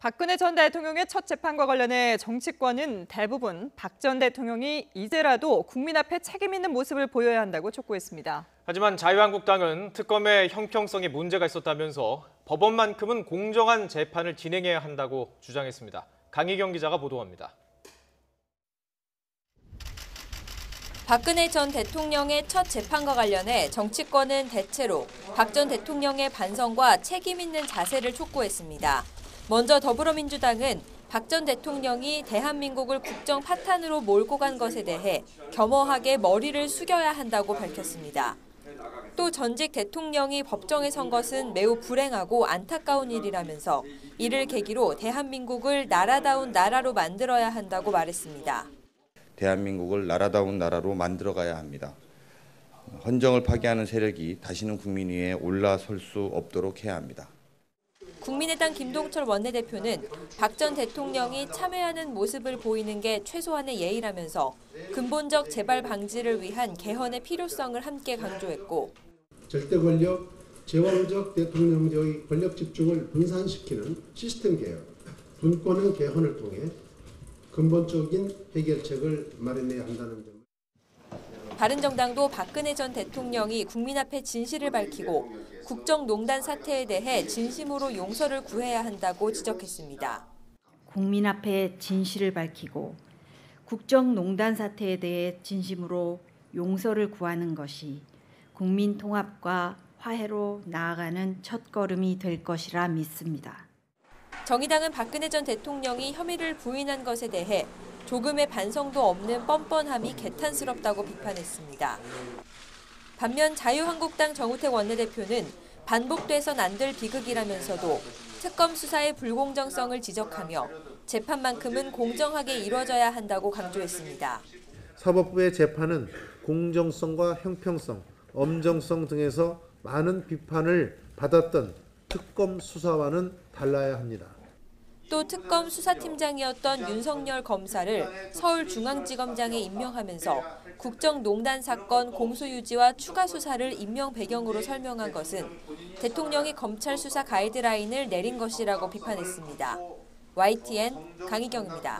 박근혜 전 대통령의 첫 재판과 관련해 정치권은 대부분 박 전 대통령이 이제라도 국민 앞에 책임 있는 모습을 보여야 한다고 촉구했습니다. 하지만 자유한국당은 특검의 형평성에 문제가 있었다면서 법원만큼은 공정한 재판을 진행해야 한다고 주장했습니다. 강희경 기자가 보도합니다. 박근혜 전 대통령의 첫 재판과 관련해 정치권은 대체로 박 전 대통령의 반성과 책임 있는 자세를 촉구했습니다. 먼저 더불어민주당은 박 전 대통령이 대한민국을 국정 파탄으로 몰고 간 것에 대해 겸허하게 머리를 숙여야 한다고 밝혔습니다. 또 전직 대통령이 법정에 선 것은 매우 불행하고 안타까운 일이라면서 이를 계기로 대한민국을 나라다운 나라로 만들어야 한다고 말했습니다. 대한민국을 나라다운 나라로 만들어가야 합니다. 헌정을 파괴하는 세력이 다시는 국민 위에 올라설 수 없도록 해야 합니다. 국민의당 김동철 원내대표는 박 전 대통령이 참회하는 모습을 보이는 게 최소한의 예의라면서 근본적 재발 방지를 위한 개헌의 필요성을 함께 강조했고 절대 권력, 제왕적 대통령제의 권력 집중을 분산시키는 시스템 개혁, 분권형 개헌을 통해 근본적인 해결책을 마련해야 한다는 점. 바른정당도 박근혜 전 대통령이 국민 앞에 진실을 밝히고 국정농단 사태에 대해 진심으로 용서를 구해야 한다고 지적했습니다. 국민 앞에 진실을 밝히고 국정농단 사태에 대해 진심으로 용서를 구하는 것이 국민 통합과 화해로 나아가는 첫걸음이 될 것이라 믿습니다. 정의당은 박근혜 전 대통령이 혐의를 부인한 것에 대해 조금의 반성도 없는 뻔뻔함이 개탄스럽다고 비판했습니다. 반면 자유한국당 정우택 원내대표는 반복돼선 안 될 비극이라면서도 특검 수사의 불공정성을 지적하며 재판만큼은 공정하게 이루어져야 한다고 강조했습니다. 사법부의 재판은 공정성과 형평성, 엄정성 등에서 많은 비판을 받았던 특검 수사와는 달라야 합니다. 또 특검 수사팀장이었던 윤석열 검사를 서울중앙지검장에 임명하면서 국정농단 사건 공소유지와 추가 수사를 임명 배경으로 설명한 것은 대통령이 검찰 수사 가이드라인을 내린 것이라고 비판했습니다. YTN 강희경입니다.